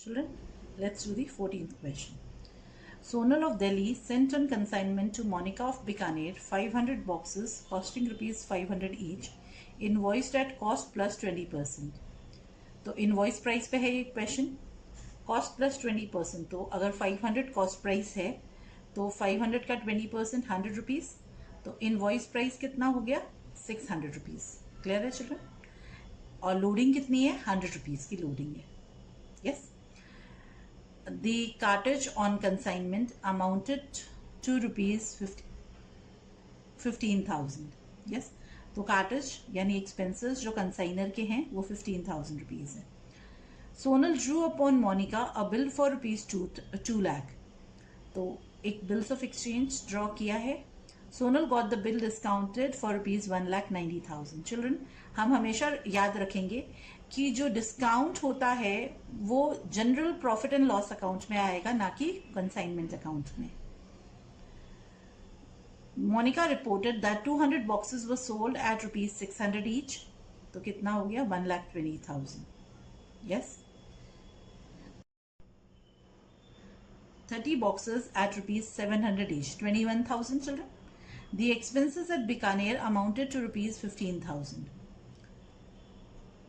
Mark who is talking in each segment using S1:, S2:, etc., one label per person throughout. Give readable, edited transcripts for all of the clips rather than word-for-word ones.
S1: Children, let's do the 14th question. Sonal of Delhi sent on consignment to Monica of Bikaner 500 boxes costing rupees 500 each, invoiced at cost plus 20%. तो invoice price पे है ये question, cost plus 20%. तो अगर 500 cost price है तो 500 का 20% 100 rupees, तो इनवॉइस प्राइस कितना हो गया 600 रुपीज़. क्लियर है चिल्ड्रन? और लोडिंग कितनी है 100 रुपीज़ की लोडिंग है. Yes. The cartage on consignment amounted to rupees 15,000. Yes. तो कार्टेज यानी एक्सपेंसेस जो कंसाइनर के हैं वो 15,000 रुपीज़ है. Sonal drew upon Monica a bill for rupees 2 lakh. तो एक बिल्स ऑफ एक्सचेंज ड्रॉ किया है. Sonal got the bill discounted for rupees 1,90,000. Children, हम हमेशा याद रखेंगे कि जो डिस्काउंट होता है वो general profit and loss account में आएगा, ना कि कंसाइनमेंट अकाउंट में. Monica reported that 200 boxes were sold at rupees 600 each. तो कितना हो गया 1,20,000. Yes. 30 boxes at rupees 700 each, 21,000 children. The expenses at Bikaner amounted to rupees 15,000.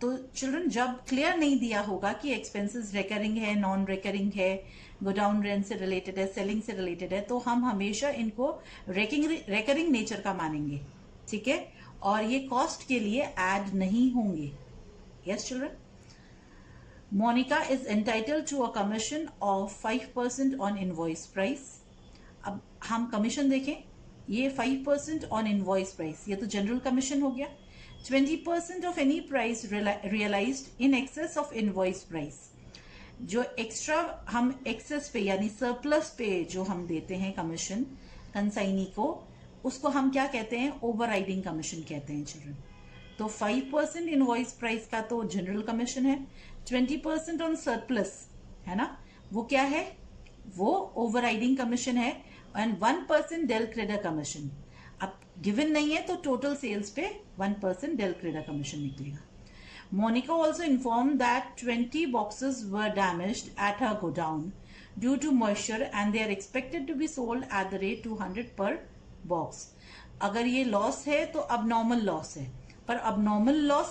S1: तो चिल्ड्रन, जब क्लियर नहीं दिया होगा कि एक्सपेंसेस रिकरिंग है, नॉन रिकरिंग है, गोडाउन रेंट से रिलेटेड है, सेलिंग से रिलेटेड है, तो हम हमेशा इनको रिकरिंग नेचर का मानेंगे. ठीक है. और ये कॉस्ट के लिए ऐड नहीं होंगे. Yes children. Monica is entitled to a commission of 5% on invoice price. अब हम कमीशन देखें, ये 5% ऑन इनवॉइस प्राइस, ये तो जनरल कमीशन हो गया. 20% of any price realized in excess of invoice price. जो एक्स्ट्रा हम एक्सेस पे यानी सरप्लस पे जो हम देते हैं कमीशन कंसाइनी को, उसको हम क्या कहते हैं? ओवरराइडिंग कमीशन कहते हैं चिल्ड्रन. तो 5% इनवॉइस प्राइस का तो जनरल कमीशन है. 20% ऑन सरप्लस है ना, वो क्या है? वो ओवरराइडिंग कमीशन है. And 1% del credit commission. अब गिवन नहीं है तो टोटल सेल्स पे 1% डेल क्रेडिट कमीशन निकलेगा. Monica also informed that 20 boxes were damaged at her godown due to moisture and they are expected to be sold at the rate 200 per box. अगर ये loss है तो abnormal loss है, पर abnormal loss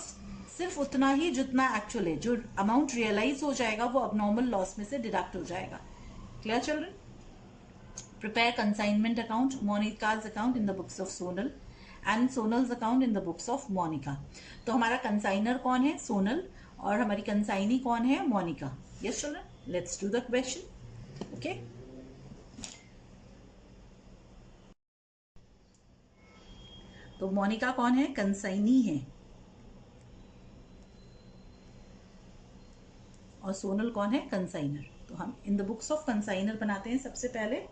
S1: सिर्फ उतना ही जितना एक्चुअल है. जो अमाउंट रियलाइज हो जाएगा वो abnormal लॉस में से डिडक्ट हो जाएगा. Clear children? Prepare consignment account, Monica's account in the books of Sonal and Sonal's account in the books of Monica. तो हमारा कंसाइनर कौन है? सोनल. और हमारी कंसाइनी कौन है? Monica. Yes children, let's do the question. Okay. तो मोनिका कौन है? कंसाइनी है. और सोनल कौन है? कंसाइनर. तो हम in the books of consignor बनाते हैं सबसे पहले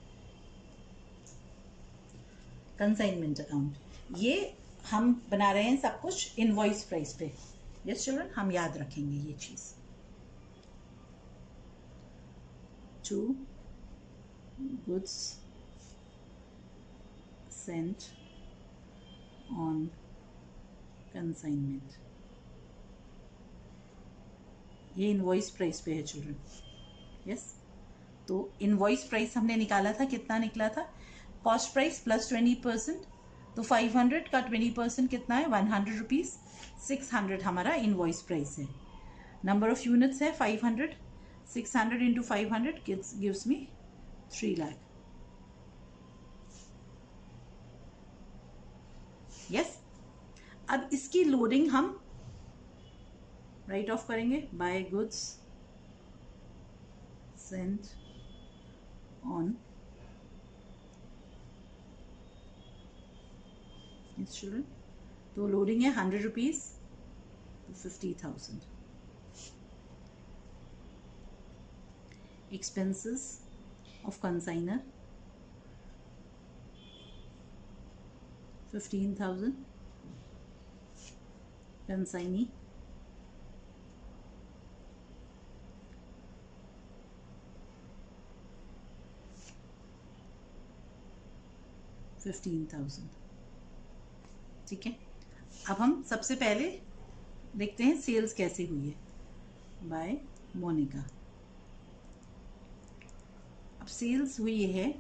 S1: कंसाइनमेंट अकाउंट. ये हम बना रहे हैं सब कुछ इनवॉइस प्राइस पे. यस चिल्ड्रन, हम याद रखेंगे ये चीज. To goods sent on consignment. ये इनवॉइस प्राइस पे है चिल्ड्रन. यस. तो इनवॉइस प्राइस हमने निकाला था, कितना निकला था? Cost price plus 20%. तो 500 का 20% कितना है? 100 रुपीज़. 600 हमारा इनवॉइस प्राइस है. नंबर ऑफ यूनिट्स है 500. 600 into 500 gives me 3 lakh. Yes. अब इसकी लोडिंग हम राइट ऑफ करेंगे. By goods sent on children. तो लोडिंग है 100 रुपीज़, तो 50,000. Expenses of consignor 15,000. कंसाइनी 15,000. ठीक है. अब हम सबसे पहले देखते हैं सेल्स कैसे हुई है बाय मोनिका. सेल्स हुई है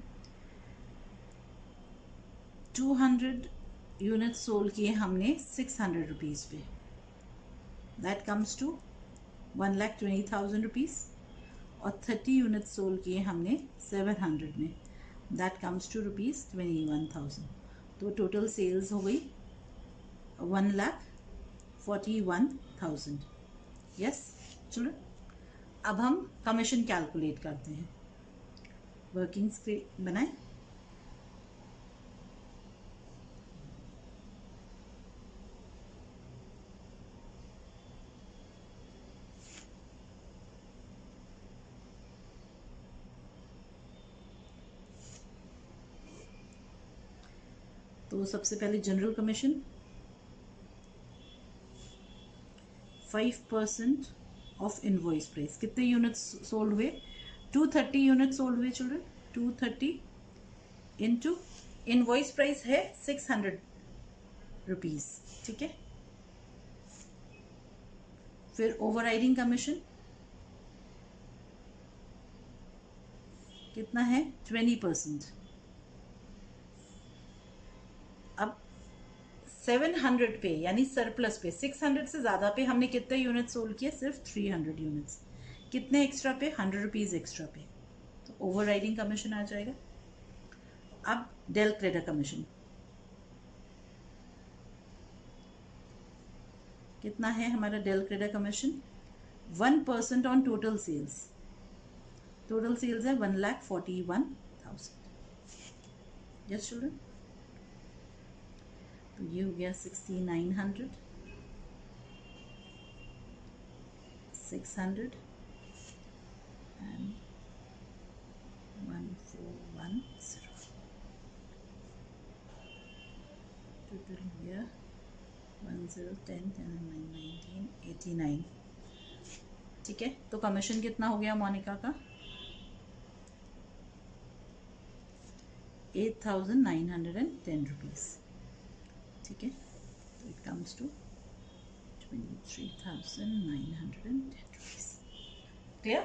S1: 200 यूनिट सोल्ड किए हमने 600 रुपीज़ पे, दैट कम्स टू 1,20,000 रुपीज़। और 30 यूनिट सोल्ड किए हमने 700 में, दैट कम्स टू रुपीज़ 21,000। तो टोटल सेल्स हो गई 1,41,000। यस चलो, अब हम कमीशन कैलकुलेट करते हैं। वर्किंग स्क्रीन बनाएं। तो सबसे पहले general commission 5% of invoice price. कितने यूनिट्स सोल्ड हुए? 230 यूनिट सोल्ड हुए चिल्ड्रन। 230 इंटू इनवॉइस प्राइस है 600 रुपीज, ठीक है। फिर ओवरराइडिंग कमीशन कितना है? 20%। अब 700 पे यानी सरप्लस पे, 600 से ज़्यादा पे हमने कितने यूनिट सोल्ड किए? सिर्फ 300 यूनिट्स। कितने एक्स्ट्रा पे? 100 रुपीज़ एक्स्ट्रा पे, तो ओवरराइडिंग कमीशन आ जाएगा। अब डेल क्रेडिट कमीशन कितना है हमारा? Del credit commission 1% on total sales. Total sales है 1,41,000। यस चिल्ड्रन, तो ये हो गया 6,900, 600 एंड 1,410। टोटल हो गया 1010 10 9 19 89। ठीक है, तो कमीशन कितना हो गया मोनिका का? 8,910 रुपीज़। ठीक है, तो it comes to 23,910 rupees. Clear?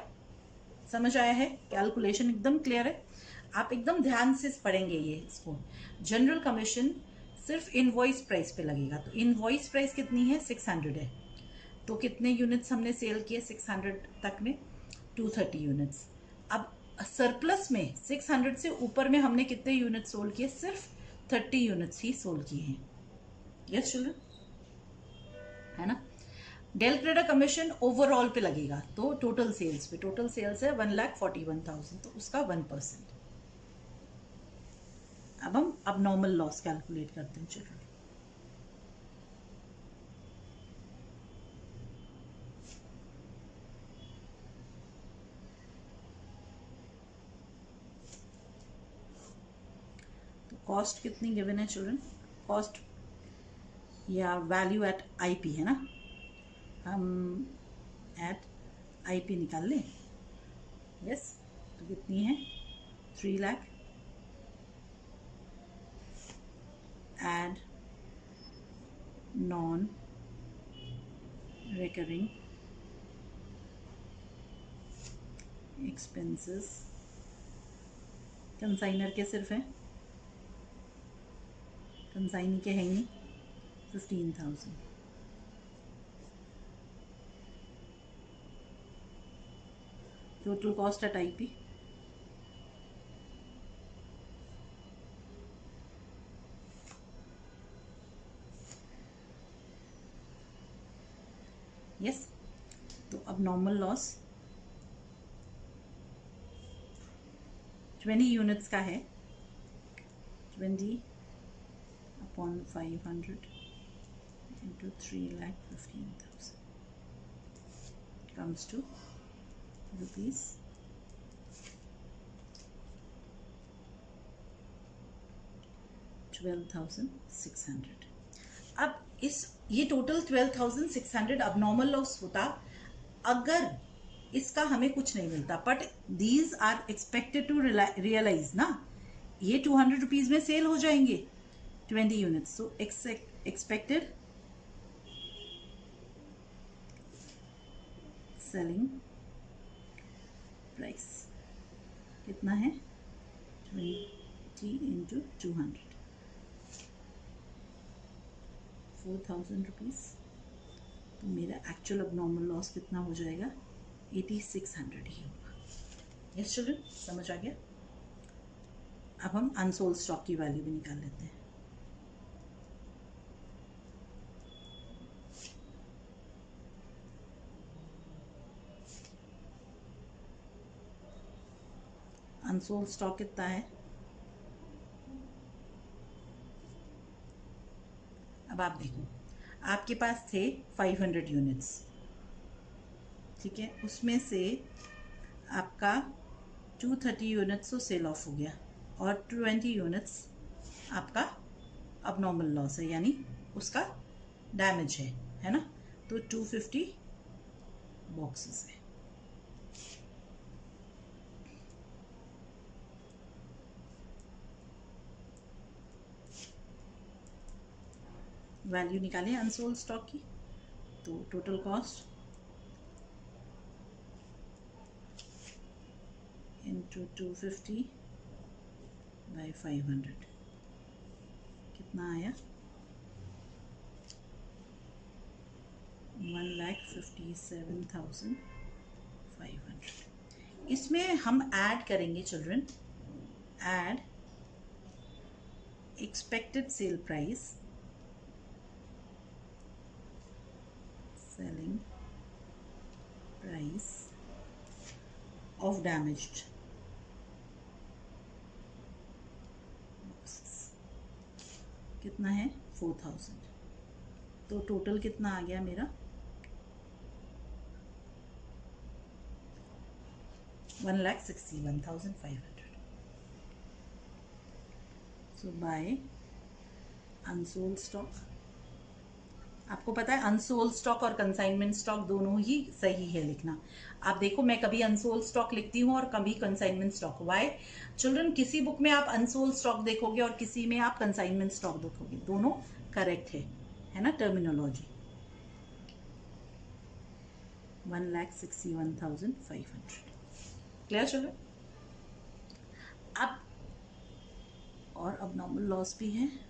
S1: समझ आया है? कैलकुलेशन एकदम क्लियर है। आप एकदम ध्यान से पढ़ेंगे ये इसको। जनरल कमीशन सिर्फ इनवॉइस प्राइस पे लगेगा, तो इनवॉइस प्राइस कितनी है? 600 है। तो कितने यूनिट्स हमने सेल किए 600 तक में? 230 यूनिट्स। अब सरप्लस में 600 से ऊपर में हमने कितने यूनिट सोल्ड किए? सिर्फ 30 यूनिट्स ही सोल्ड किए हैं। यस चिल्ड्रन, है ना। डेल क्रेडिट कमीशन ओवरऑल पे लगेगा, तो टोटल सेल्स पे, टोटल सेल्स है 1,41,000, तो उसका 1%। अब हम अब नॉर्मल लॉस कैलकुलेट करते हैं चिल्ड्रन। तो कॉस्ट कितनी गिवन है चिल्ड्रन? कॉस्ट या वैल्यू एट आईपी है ना, हम एट आईपी निकाल लें। यस, तो कितनी है? 3 lakh add non recurring expenses, consignor के सिर्फ हैं, कंसाइनी के हैं नहीं, 15,000। Total cost at IP yes. तो अब नॉर्मल लॉस 20 यूनिट्स का है, 20/500 into 3,15,000 comes to rupees 12,600। अब ये टोटल 12,600 अब नॉर्मल लॉस होता अगर इसका हमें कुछ नहीं मिलता, but these are expected to realize ना, ये 200 रुपीज में सेल हो जाएंगे 20 units, so expected selling price कितना है 20 इंटू 200 4,000 रुपीज़। तो मेरा एक्चुअल अब नॉर्मल लॉस कितना हो जाएगा 8600 ही होगा। यस चिल्ड्रन, समझ आ गया। अब हम अनसोल्ड स्टॉक की वैल्यू भी निकाल लेते हैं। अनसोल्ड स्टॉक कितना है, अब आप देखो आपके पास थे 500 यूनिट्स, ठीक है, उसमें से आपका 230 यूनिट्स तो सेल ऑफ हो गया और 20 यूनिट्स आपका अब नॉर्मल लॉस है, यानी उसका डैमेज है ना। तो 250 बॉक्सेस है। वैल्यू निकालें अनसोल्ड स्टॉक की, तो टोटल कॉस्ट इंटू 250 बाई 500 कितना आया 1,57,500। इसमें हम ऐड करेंगे children, add expected sale price, selling price of damaged boxes कितना है 4,000। तो टोटल कितना आ गया मेरा 1,61,500। सो बाय अनसोल्ड स्टॉक, आपको पता है अनसोल्ड स्टॉक और कंसाइनमेंट स्टॉक दोनों ही सही है लिखना। आप देखो मैं कभी अनसोल्ड स्टॉक लिखती हूँ और कभी कंसाइनमेंट स्टॉक। वाई चिल्ड्रन, किसी बुक में आप अनसोल्ड स्टॉक देखोगे और किसी में आप कंसाइनमेंट स्टॉक देखोगे, दोनों करेक्ट है ना टर्मिनोलॉजी। 1,61,500 clear children. अब और अब नॉर्मल लॉस भी है,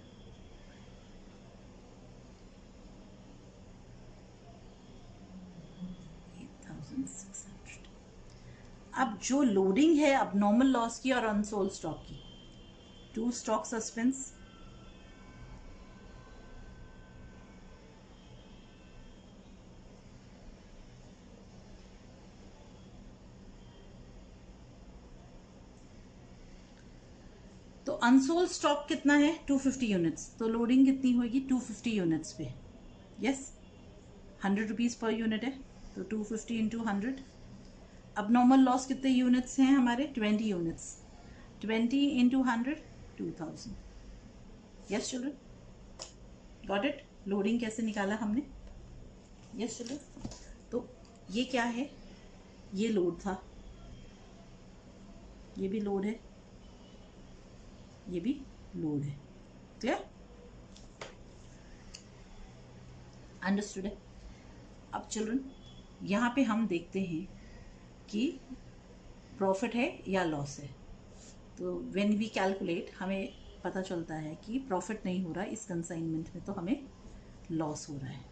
S1: अब जो लोडिंग है अब नॉर्मल लॉस की और अनसोल्ड स्टॉक की, टू स्टॉक सस्पेंस, तो अनसोल्ड स्टॉक कितना है 250 यूनिट्स, तो लोडिंग कितनी होगी 250 यूनिट्स पे। यस 100 रुपीज़ पर यूनिट है, तो 250 इंटू 100। अब नॉर्मल लॉस कितने यूनिट्स हैं हमारे 20 units, 20 into 100 2000। Yes children, got it. Loading कैसे निकाला हमने, यस चिल्ड्रन। तो ये क्या है, ये लोड था, ये भी लोड है, ये भी लोड है, क्लियर, अंडरस्टूड है। अब चिल्ड्रन यहाँ पे हम देखते हैं कि प्रॉफिट है या लॉस है। तो व्हेन वी कैलकुलेट हमें पता चलता है कि प्रॉफिट नहीं हो रहा इस कंसाइनमेंट में, तो हमें लॉस हो रहा है।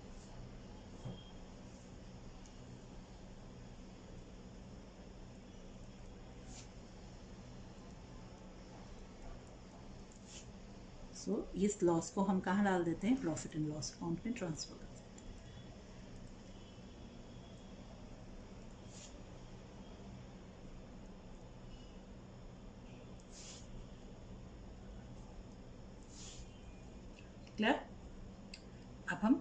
S1: सो इस लॉस को हम कहाँ डाल देते हैं, प्रॉफिट एंड लॉस अकाउंट में ट्रांसफर कर देते हैं। क्लियर। अब हम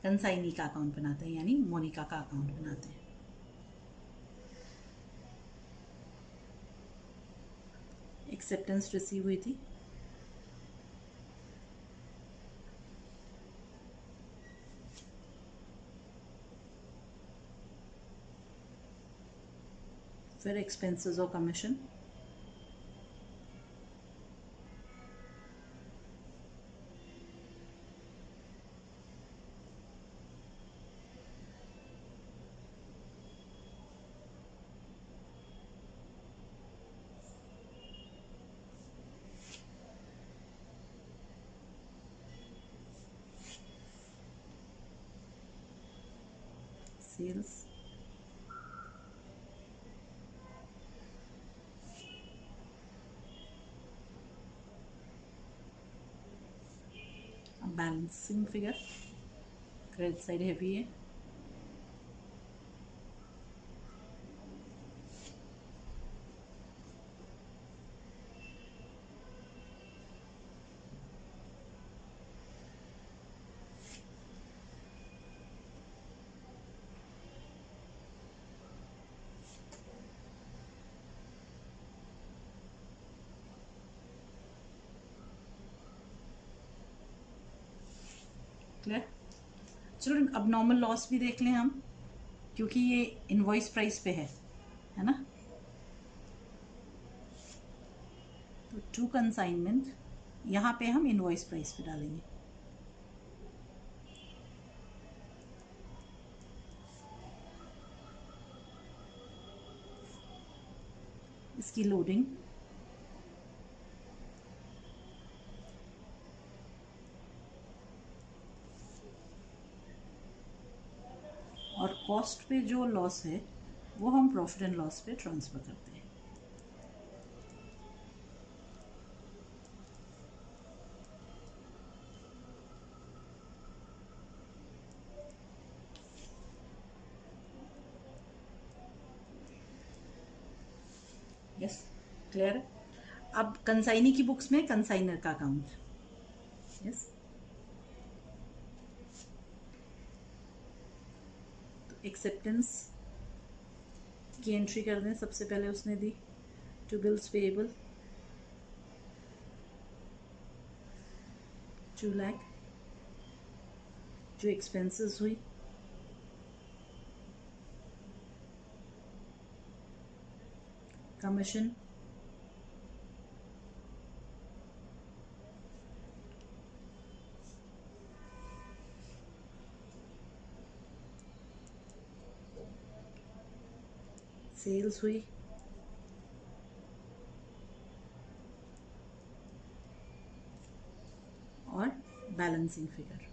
S1: कंसाइनी का अकाउंट बनाते हैं, यानी मोनिका का अकाउंट बनाते हैं। एक्सेप्टेंस रिसीव हुई थी, फिर एक्सपेंसेस और commission, sales, balancing figure, credit side heavy है, क्लियर। चलो अब नॉर्मल लॉस भी देख लें हम, क्योंकि ये इनवॉइस प्राइस पे है ना। तो टू कंसाइनमेंट, यहाँ पे हम इनवॉइस प्राइस पे डालेंगे। इसकी लोडिंग, और कॉस्ट पे जो लॉस है वो हम प्रॉफिट एंड लॉस पे ट्रांसफ़र करते हैं। यस, क्लियर है। अब कंसाइनी की बुक्स में कंसाइनर का अकाउंट, यस। तो एक्सेप्टेंस की एंट्री कर दें। सबसे पहले उसने दी टू बिल्स पेएबल 2 लाख, जो एक्सपेंसेस हुई कमीशन, सेल्स हुई, और balancing figure.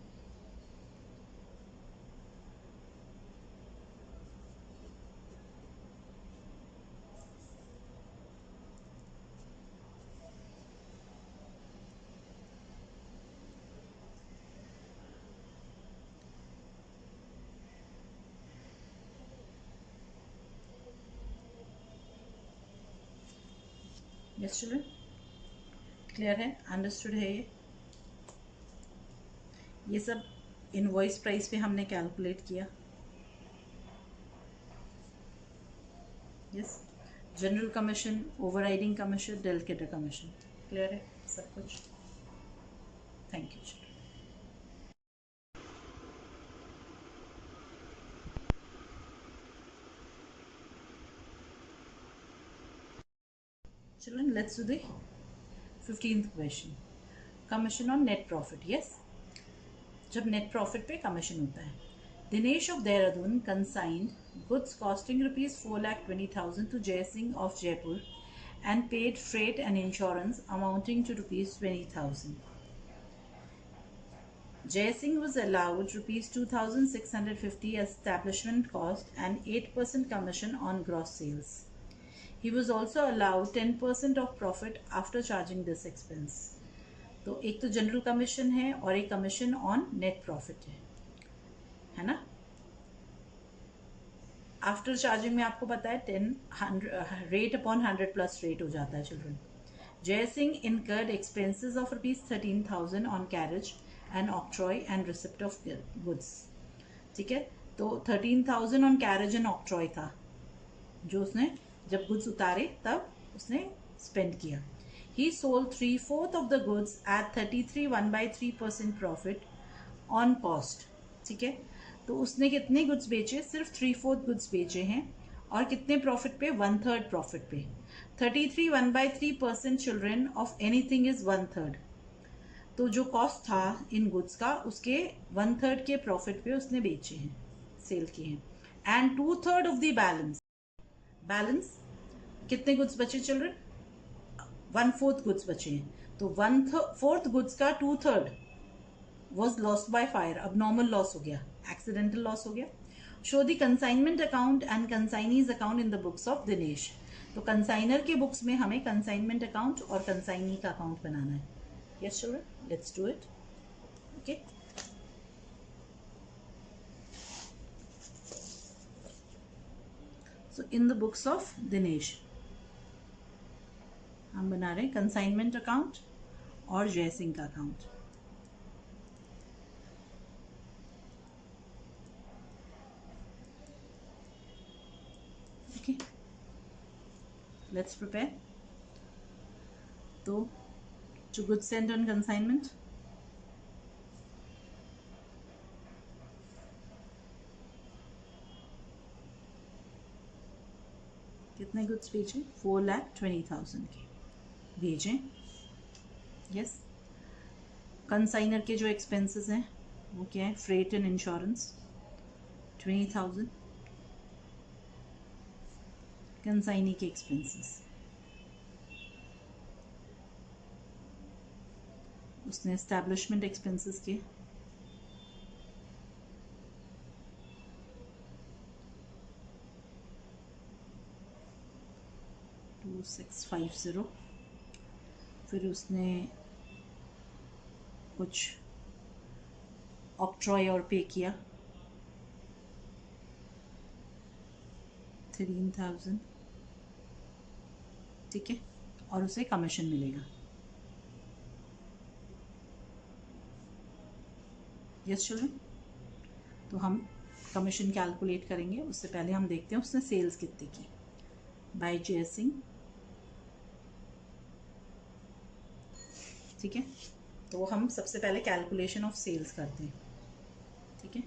S1: Yes children, clear है, अंडरस्टूड है। ये सब इनवॉइस प्राइस पे हमने कैलकुलेट किया। Yes, general commission, overriding commission, delicater commission, clear है सब कुछ। Thank you children. Children, let's do the 15th question. Commission on net profit. Yes, जब नेट प्रॉफिट पे कमीशन होता है। Dinesh of Dehradun consigned goods costing ₹4,20,000 to Jay Singh of Jaipur and paid freight and insurance amounting to ₹20,000. Jay Singh was allowed ₹2,650 as establishment cost and 8% commission on gross sales. He was also allowed 10% of profit after charging this expense. तो एक तो general commission है और एक commission on net profit है ना। After charging में आपको पता है 10 रेट अपॉन 100 प्लस रेट हो जाता है चिल्ड्रन। जय Singh incurred expenses of ₹13,000 on carriage and octroi and receipt of goods. ठीक है, तो 13,000 ऑन कैरेज एंड ऑक्ट्रॉय था जो उसने जब गुड्स उतारे तब उसने स्पेंड किया। He sold 3/4 of the goods at 33 1/3% profit on cost. ठीक है, तो उसने कितने गुड्स बेचे? सिर्फ 3/4 गुड्स बेचे हैं। और कितने प्रॉफिट पे? 1/3 प्रॉफिट पे। 33 1/3% चिल्ड्रन ऑफ एनीथिंग इज 1/3। तो जो कॉस्ट था इन गुड्स का उसके 1/3 के प्रॉफिट पे उसने बेचे हैं, सेल किए हैं। एंड 2/3 ऑफ द बैलेंस कितने गुड्स बचे चिल्ड्रन? 1/4 गुड्स बचे हैं। तो 1/4 गुड्स का 2/3 वॉज लॉस्ट बाय फायर। अब नॉर्मल लॉस हो गया, एक्सीडेंटल लॉस हो गया। Show the consignment account and consignees account in the books of Dinesh. तो कंसाइनर के बुक्स में हमें कंसाइनमेंट अकाउंट और कंसाइनी का अकाउंट बनाना है। Yes children, let's do it. Okay, so in the books of Dinesh हम बना रहे हैं कंसाइनमेंट अकाउंट और जय सिंह का अकाउंट। Okay, let's prepare. तो to goods sent on consignment, कितने गुड्स भेजें? 4,20,000 के भेजें। यस, कंसाइनर के जो एक्सपेंसेस हैं वो क्या है? Freight and insurance 20,000। कंसाइनी के एक्सपेंसेस उसने एस्टैब्लिशमेंट एक्सपेंसेस के 2,650। फिर उसने कुछ ऑक्ट्रॉय और पे किया 13,000, ठीक है, और उसे कमीशन मिलेगा। यस चिल्ड्रन, तो हम कमीशन कैलकुलेट करेंगे। उससे पहले हम देखते हैं उसने सेल्स कितनी की बाय जय सिंह। ठीक है, तो हम सबसे पहले कैलकुलेशन ऑफ सेल्स करते हैं। ठीक है,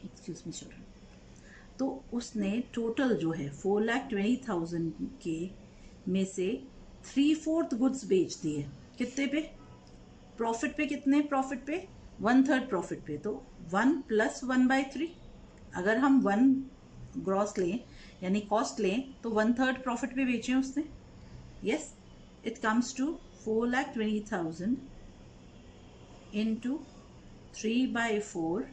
S1: एक्सक्यूज मी चिल्ड्रन। तो उसने टोटल जो है 4,20,000 के में से 3/4 गुड्स बेच दिए। कितने पे? प्रॉफिट पे। कितने प्रॉफिट पे? 1/3 प्रॉफिट पे। तो 1 + 1/3। अगर हम 1 ग्रॉस लें यानी कॉस्ट लें तो 1/3 प्रॉफिट पे बेचे उसने। Yes, it comes to 4,20,000 into 3/4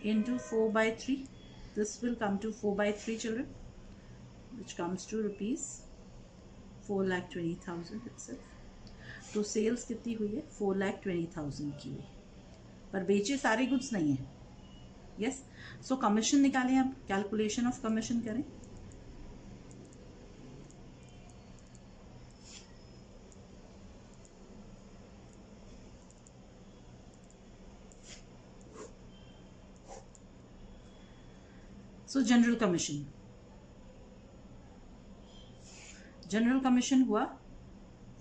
S1: into 4/3. This will come to 4/3 children, which comes to rupees 4,20,000 itself. तो सेल्स कितनी हुई है? 4,20,000 की हुई, पर बेचे सारे गुड्स नहीं है। यस, सो कमीशन निकालें। आप कैलकुलेशन ऑफ कमीशन करें। सो जनरल कमीशन हुआ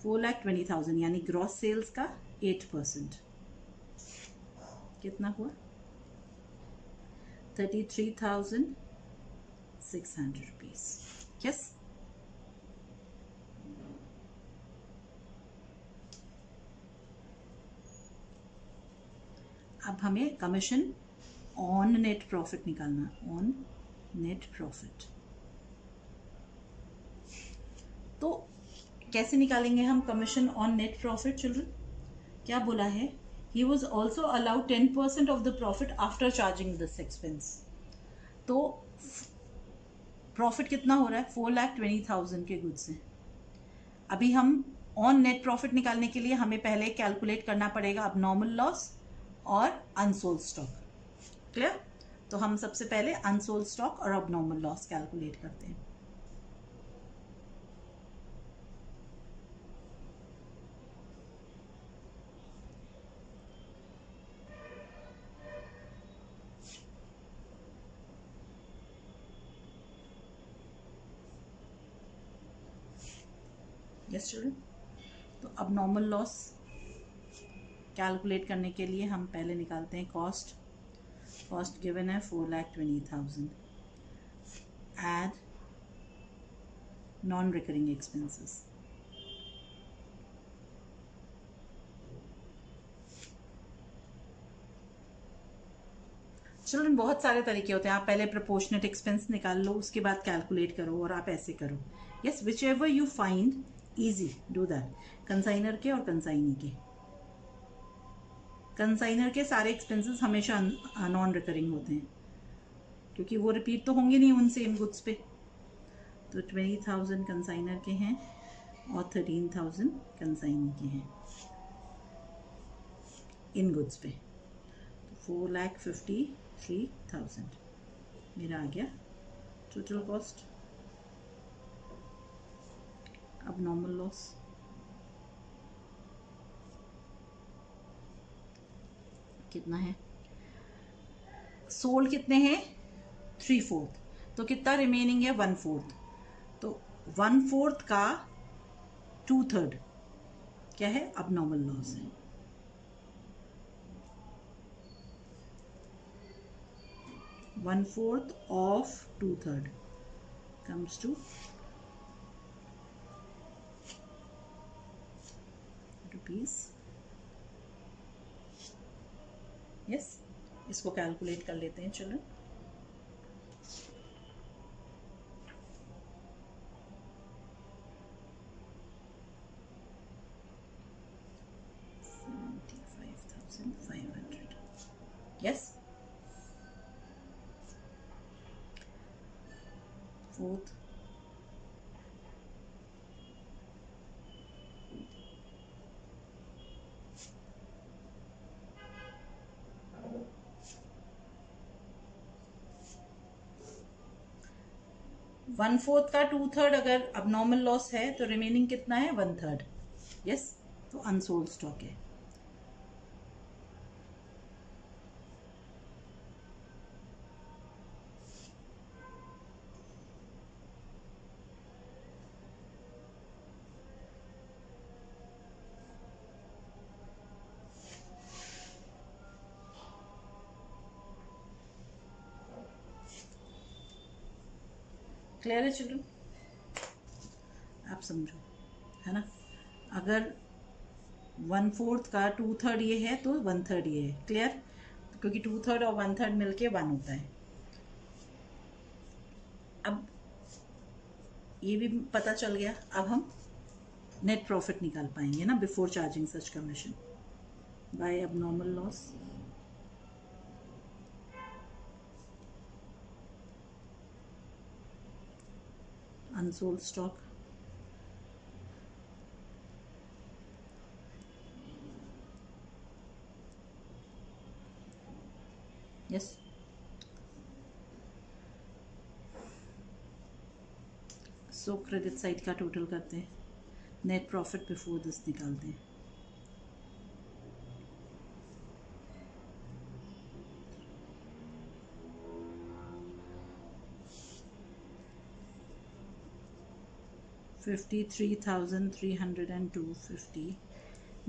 S1: 4,20,000 यानी ग्रॉस सेल्स का 8%। कितना हुआ? 33,600 रुपीज। यस, अब हमें कमीशन ऑन नेट प्रॉफिट निकालना। ऑन नेट प्रॉफिट तो कैसे निकालेंगे हम commission on net profit children? क्या बोला है? He was also allowed 10% of the profit after charging this expense. तो प्रॉफिट कितना हो रहा है? 4,20,000 के गुड्स हैं। अभी हम ऑन नेट प्रॉफिट निकालने के लिए हमें पहले कैलकुलेट करना पड़ेगा अब नॉर्मल लॉस और अनसोल्ड स्टॉक। क्लियर? तो हम सबसे पहले अनसोल्ड स्टॉक और अब नॉर्मल लॉस कैलकुलेट करते हैं। यस चिल्ड्रन, तो अब नॉर्मल लॉस कैलकुलेट करने के लिए हम पहले निकालते हैं कॉस्ट। कॉस्ट गिवन है 4,20,000 add non recurring expenses. Children बहुत सारे तरीके होते हैं. आप पहले प्रोपोर्शनेट एक्सपेंस निकाल लो, उसके बाद कैलकुलेट करो, और आप ऐसे करो. Yes, whichever you find easy do that. Consignor के और कंसाइनी के. कंसाइनर के सारे एक्सपेंसेस हमेशा नॉन रिकरिंग होते हैं, क्योंकि वो रिपीट तो होंगे नहीं उन सेम गुड्स पे. तो 20,000 कंसाइनर के हैं और 13,000 कंसाइनी के हैं इन गुड्स पे. तो 4,53,000 मेरा आ गया टोटल कॉस्ट. अब नॉर्मल लॉस कितना है? सोल्ड कितने हैं? 3/4. तो कितना रिमेनिंग है? 1/4. तो 1/4 का 2/3 क्या है? अब नॉर्मल लॉस है. One fourth of 2/3 comes to rupees. Yes, इसको कैलकुलेट कर लेते हैं children. $75,500. Yes. Fourth. One fourth का 2/3 अगर अब नॉर्मल लॉस है तो रिमेनिंग कितना है? 1/3. यस, तो अनसोल्ड स्टॉक है. क्लियर है चिल्ड्रन? आप समझो, है ना? अगर 1/4 का 2/3 ये है तो 1/3 ये है. क्लियर? क्योंकि 2/3 और 1/3 मिलके 1 होता है. अब ये भी पता चल गया. अब हम नेट प्रॉफिट निकाल पाएंगे ना, before charging such commission by abnormal loss. Unsold stock. Yes, so credit side का टोटल करते हैं. नेट प्रॉफिट बिफोर दिस निकालते हैं. $53,302.50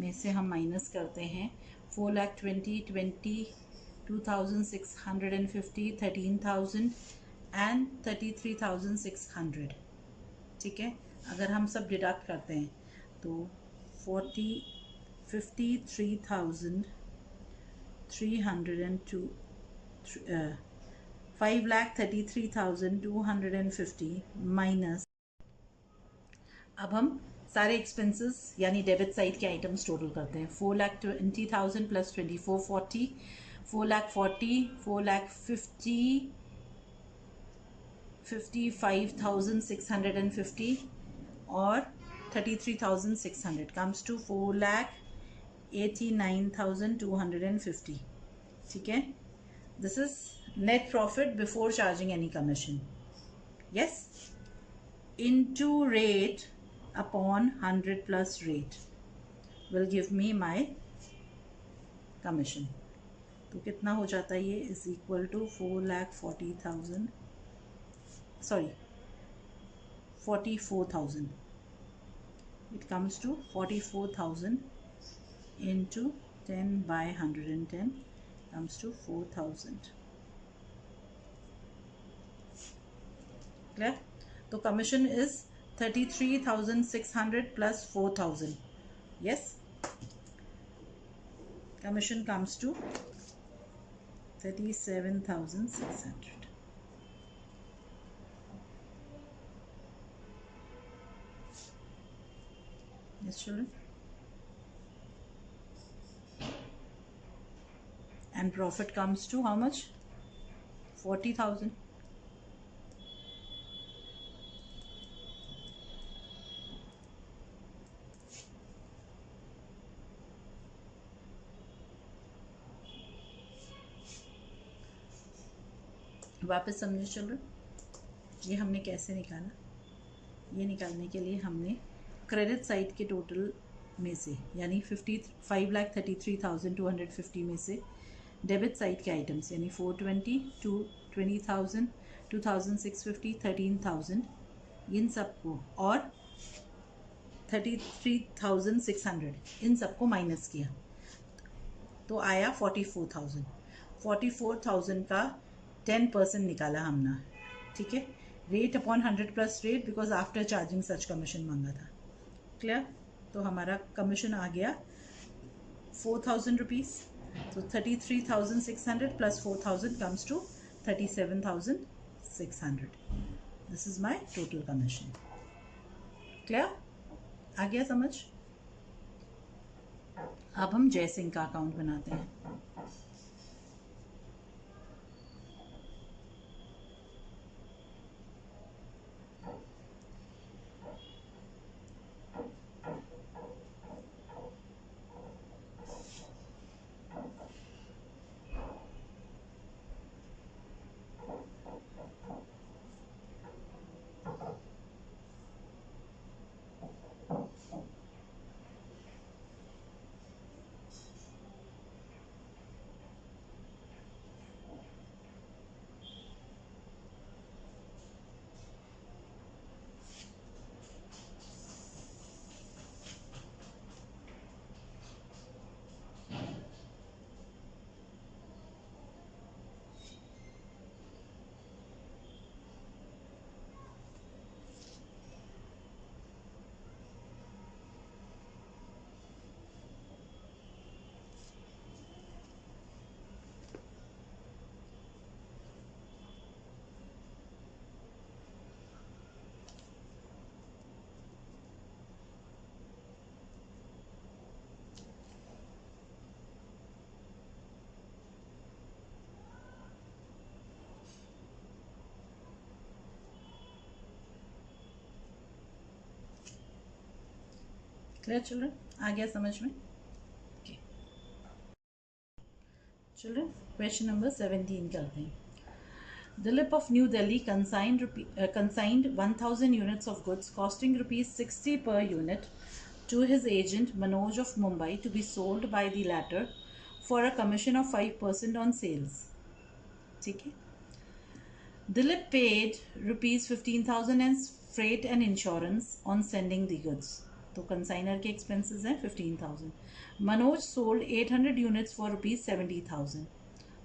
S1: में से हम माइनस करते हैं 4,20,22,650, 13,000 एंड 33,600. ठीक है, अगर हम सब डिडक्ट करते हैं तो 53,302 5,33,250 माइनस. अब हम सारे एक्सपेंसेस यानी डेबिट साइड के आइटम्स टोटल करते हैं. 4,20,000 प्लस 2440, 4,40,000, 4,50,000, 55,650 और 33,600 comes to 4,89,250. ठीक है, this is net profit before charging any commission. Yes, into rate upon 100 plus rate will give me my commission. तो कितना हो जाता है ये? Is equal to 4,40,000, sorry 44,000. it comes to 44,000 into 10 by 110 comes to 4,000. clear? तो commission is 33,600 plus 4,000. yes, commission comes to 37,600. Yes, children. And profit comes to how much? 40,000. वापस समझो children, ये हमने कैसे निकाला? ये निकालने के लिए हमने क्रेडिट साइड के टोटल में से यानी 5,33,250 में से डेबिट साइड के आइटम्स यानी 420, 20,000, 2,650, 13,000 इन सबको और 33,600 इन सबको माइनस किया तो आया 44,000। 44,000 का 10% निकाला हमने, ठीक है। Rate upon 100 plus rate because after charging such commission मांगा था। क्लियर? तो हमारा कमीशन आ गया 4,000 रुपीज़। तो 33,600 plus 4,000 comes to 37,600। This is my total commission. Clear? आ गया समझ? अब हम जय सिंह का अकाउंट बनाते हैं। Clear children? आ गया समझ में? चिल्ड्रन क्वेश्चन नंबर 17 करते हैं। Dilip of New Delhi consigned 1,000 units of goods costing rupees 60 per unit to his agent Manoj of Mumbai to be sold by the latter for a commission of 5% on sales. ठीक है। Dilip paid rupees 15,000 as freight and insurance on sending the goods. तो consignor के expenses हैं 15,000। Manoj sold 800 units for rupees 70,000।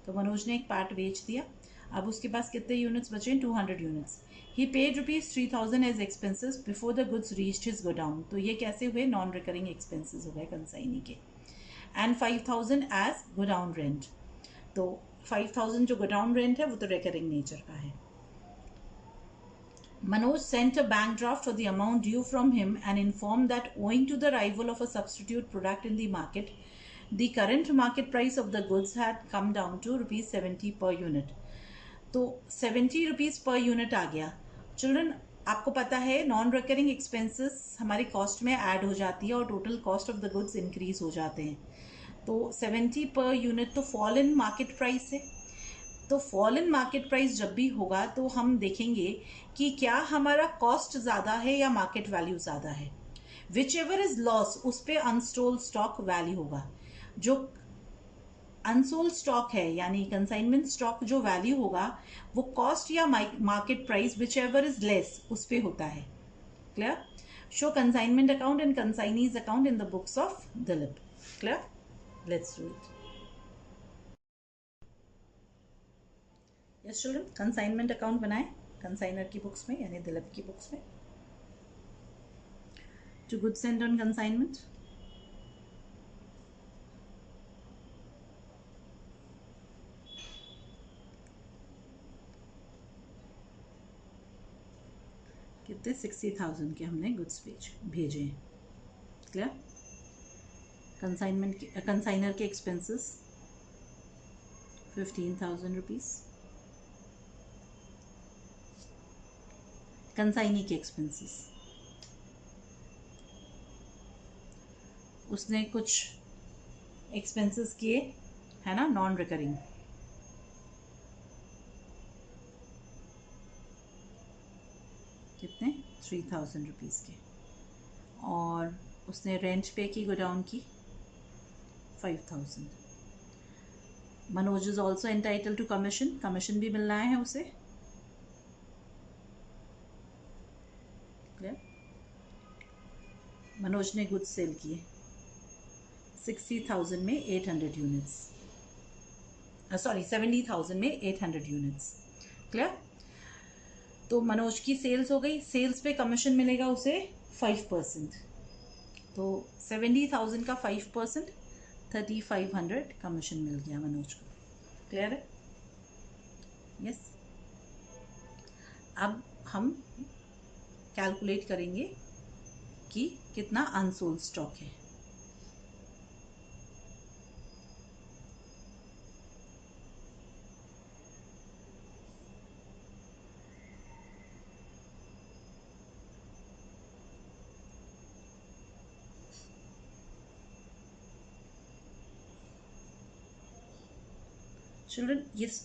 S1: तो मनोज ने एक part बेच दिया। अब उसके पास कितने यूनिट्स बचे हैं? 200 units. He paid rupees 3,000 as expenses before the goods reached his godown. तो ये कैसे हुए? नॉन रिकरिंग एक्सपेंसेस हो गए कंसाइनी के। And 5,000 as godown rent. तो 5,000 जो गोडाउन रेंट है वो तो रिकरिंग नेचर का है। Manoj sent a bank draft for the amount due from him and informed that owing to the arrival of a substitute product in the market, the current market price of the goods had come down to rupees 70 per unit. तो 70 rupees per unit आ गया। Children आपको पता है non recurring expenses हमारी cost में add हो जाती है और total cost of the goods increase हो जाते हैं। तो 70 पर यूनिट तो फॉल इन मार्केट प्राइस है। तो फॉल इन मार्केट प्राइस जब भी होगा तो हम देखेंगे कि क्या हमारा कॉस्ट ज़्यादा है या मार्केट वैल्यू ज़्यादा है। विच एवर इज लॉस उस पर अनस्टोल्ड स्टॉक वैल्यू होगा। जो अनसोल्ड स्टॉक है यानी कंसाइनमेंट स्टॉक जो वैल्यू होगा वो कॉस्ट या market price whichever is less उस पर होता है। Clear? Show consignment account and consignees account in the books of Dilip. Clear? Let's do it. Yes children, consignment account बनाए कंसाइनर की बुक्स में यानी दिलीप की बुक्स में। To goods sent on consignment. कितने 60,000 के हमने गुड्स भेजे हैं। क्लियर। कंसाइनर के एक्सपेंसेस 15,000 रुपीज़। कंसाइनी के एक्सपेंसेस उसने कुछ एक्सपेंसेस किए है ना, नॉन रिकरिंग, कितने 3,000 रुपीज़ के। और उसने रेंट पे की गोडाउन की 5,000। Manoj is also entitle to commission, commission भी मिलना है उसे। क्लियर। मनोज ने गुड्स सेल किए 60,000 में 800 यूनिट्स, सॉरी 70,000 में 800 यूनिट्स। क्लियर। तो मनोज की सेल्स हो गई, सेल्स पे कमीशन मिलेगा उसे 5%। तो 70,000 का 5% 3,500 कमीशन मिल गया मनोज को। क्लियर है? यस। अब हम कैलकुलेट करेंगे कि कितना अनसोल्ड स्टॉक है। चिल्ड्रन,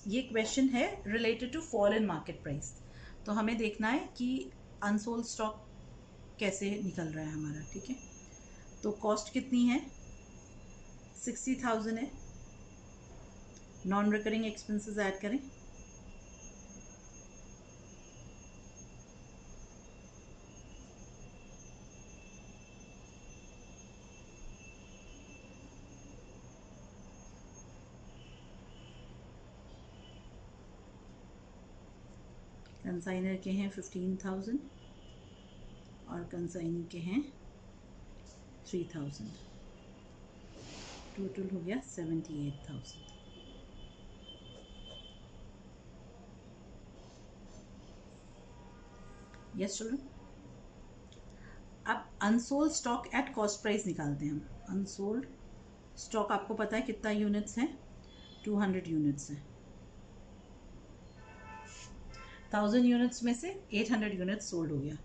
S1: ये क्वेश्चन है related to fall in market price. तो हमें देखना है कि अनसोल्ड स्टॉक कैसे निकल रहा है हमारा। ठीक है, तो कॉस्ट कितनी है 60,000 है। नॉन रिकरिंग एक्सपेंसेस ऐड करें, कंसाइनर के हैं 15,000 और कंसाइनी के हैं 3,000, टोटल हो गया 78,000। Yes children. अब unsold stock at cost price निकालते हैं हम। अनसोल्ड स्टॉक आपको पता है कितना यूनिट्स है, 200 यूनिट्स है। 1000 यूनिट्स में से 800 यूनिट्स सोल्ड हो गया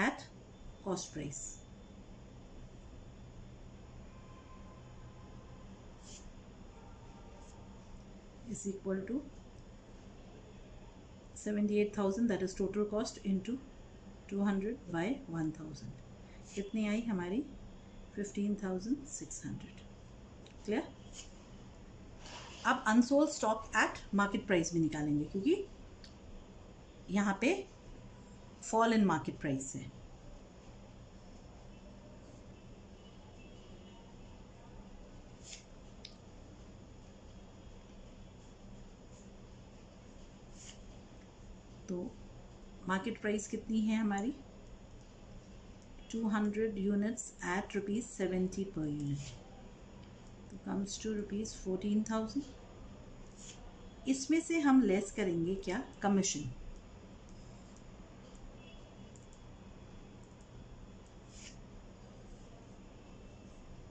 S1: at cost price. Is equal to 78,000 that is total cost into 200 by 1000। कितनी आई हमारी 15,600। क्लियर। अब unsold stock at market price भी निकालेंगे क्योंकि यहाँ पे फॉल इन मार्केट प्राइस है। तो मार्केट प्राइस कितनी है हमारी 200 यूनिट्स एट ₹70 पर यूनिट, तो कम्स टू ₹14,000। इसमें से हम लेस करेंगे क्या, कमीशन।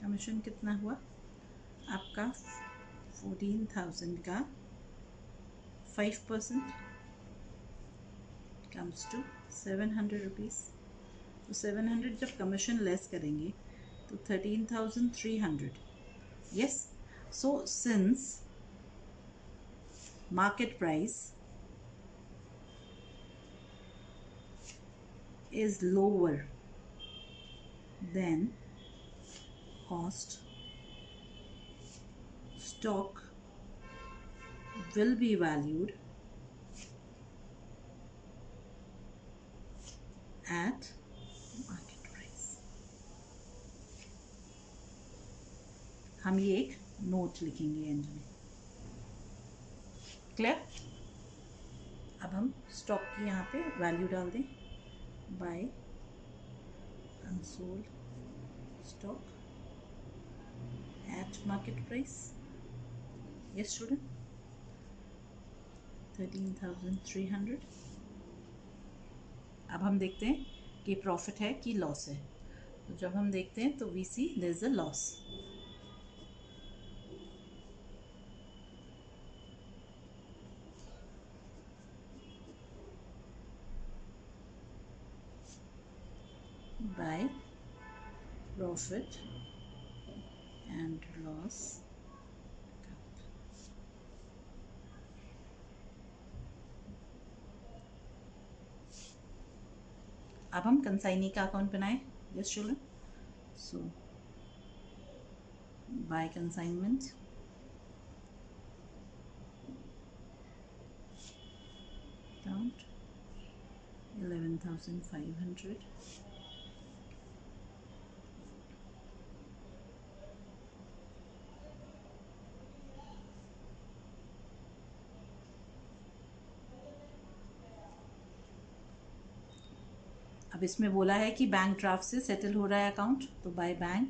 S1: कमीशन कितना हुआ आपका 14,000 का 5% कम्स टू 700 रुपीज़। तो 700 जब कमीशन लेस करेंगे तो 13,300। Yes. So since market price is lower than cost, stock will be valued at market price। हम ये एक नोट लिखेंगे एंड में। क्लियर। अब हम स्टॉक की यहाँ पे वैल्यू डाल दें, by unsold stock at market price. Yes student, 13,300 अब हम देखते हैं कि प्रॉफिट है कि लॉस है। तो जब हम देखते हैं तो we see there is a loss. By profit and loss. अब हम कंसाइनी का अकाउंट बनाएं। Yes children, so by consignment account 11,500। अब इसमें बोला है कि बैंक ड्राफ्ट से सेटल हो रहा है अकाउंट, तो बाय बैंक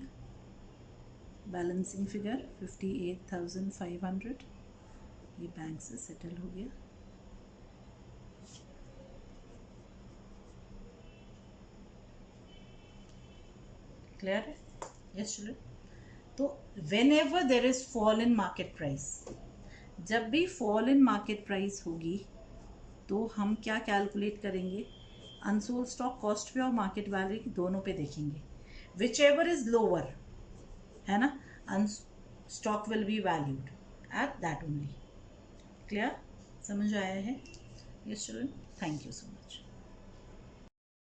S1: बैलेंसिंग फिगर 58,500, ये बैंक से सेटल हो गया। क्लियर है? Yes children. तो whenever there is fall in market price, जब भी फॉल इन मार्केट प्राइस होगी तो हम क्या कैलकुलेट करेंगे, अनसोल्ड स्टॉक कॉस्ट पे और मार्केट वैल्यू दोनों पे देखेंगे। विच एवर इज लोअर, है ना, stock will be valued at that only. Clear? समझ आया है? Yes children, thank you so much.